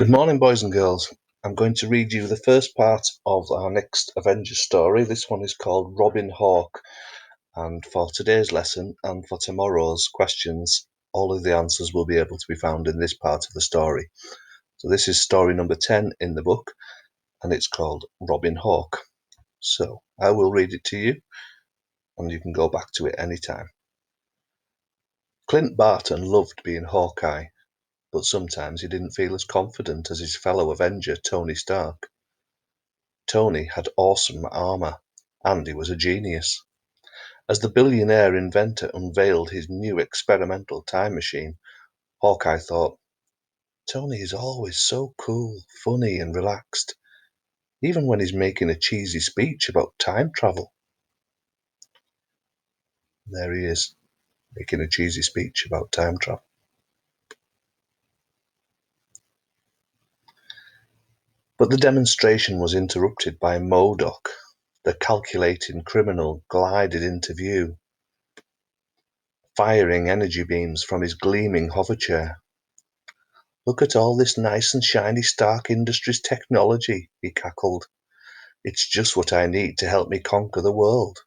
Good morning, boys and girls. I'm going to read you the first part of our next Avengers story. This one is called Robin Hawk. And for today's lesson and for tomorrow's questions, all of the answers will be able to be found in this part of the story. So this is story number 10 in the book, and it's called Robin Hawk. So I will read it to you, and you can go back to it anytime. Clint Barton loved being Hawkeye, but sometimes he didn't feel as confident as his fellow Avenger, Tony Stark. Tony had awesome armor, and he was a genius. As the billionaire inventor unveiled his new experimental time machine, Hawkeye thought, Tony is always so cool, funny, and relaxed, even when he's making a cheesy speech about time travel. There he is, making a cheesy speech about time travel. But the demonstration was interrupted by MODOK. The calculating criminal glided into view, firing energy beams from his gleaming hover chair. "Look at all this nice and shiny Stark Industries technology," he cackled. "It's just what I need to help me conquer the world."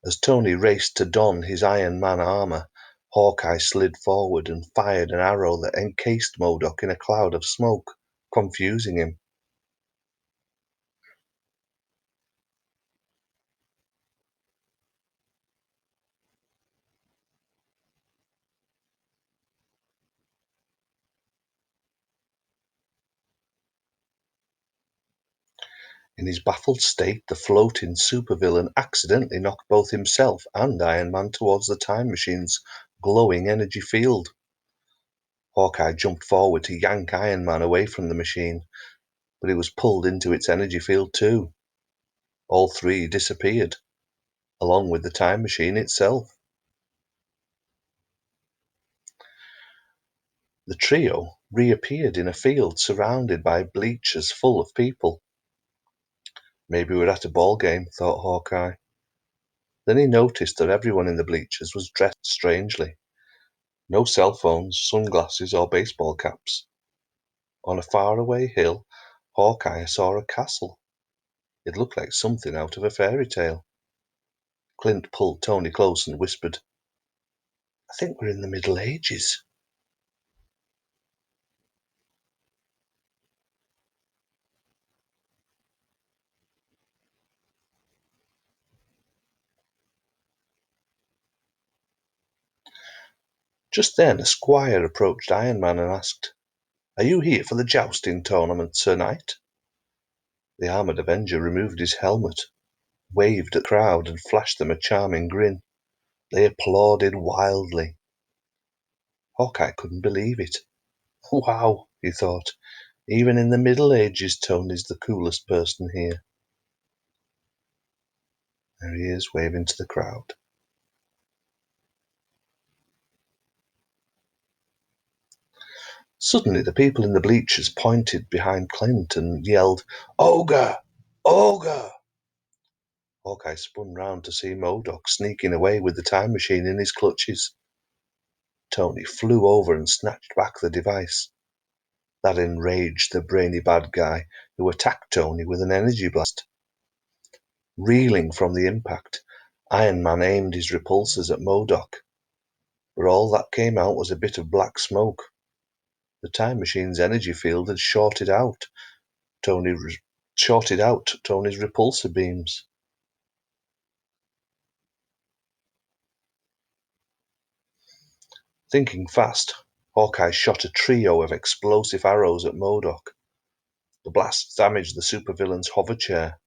As Tony raced to don his Iron Man armor, Hawkeye slid forward and fired an arrow that encased MODOK in a cloud of smoke, confusing him. In his baffled state, the floating supervillain accidentally knocked both himself and Iron Man towards the time machine's glowing energy field. Hawkeye jumped forward to yank Iron Man away from the machine, but he was pulled into its energy field too. All three disappeared, along with the time machine itself. The trio reappeared in a field surrounded by bleachers full of people. Maybe we're at a ball game, thought Hawkeye. Then he noticed that everyone in the bleachers was dressed strangely. No cell phones, sunglasses, or baseball caps. On a faraway hill, Hawkeye saw a castle. It looked like something out of a fairy tale. Clint pulled Tony close and whispered, "I think we're in the Middle Ages." Just then a squire approached Iron Man and asked, "Are you here for the jousting tournament, Sir Knight?" The armored Avenger removed his helmet, waved at the crowd, and flashed them a charming grin. They applauded wildly. Hawkeye couldn't believe it. Wow, he thought. Even in the Middle Ages, Tony's the coolest person here. There he is, waving to the crowd. Suddenly the people in the bleachers pointed behind Clint and yelled, "Ogre! Ogre!" Hawkeye spun round to see MODOK sneaking away with the time machine in his clutches. Tony flew over and snatched back the device. That enraged the brainy bad guy, who attacked Tony with an energy blast. Reeling from the impact, Iron Man aimed his repulsors at MODOK, but all that came out was a bit of black smoke. The time machine's energy field had shorted out Tony's repulsor beams. Thinking fast, Hawkeye shot a trio of explosive arrows at MODOK. The blasts damaged the supervillain's hover chair,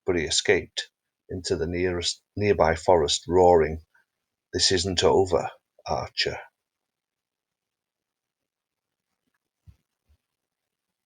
but he escaped into the nearby forest, roaring, "This isn't over, Archer."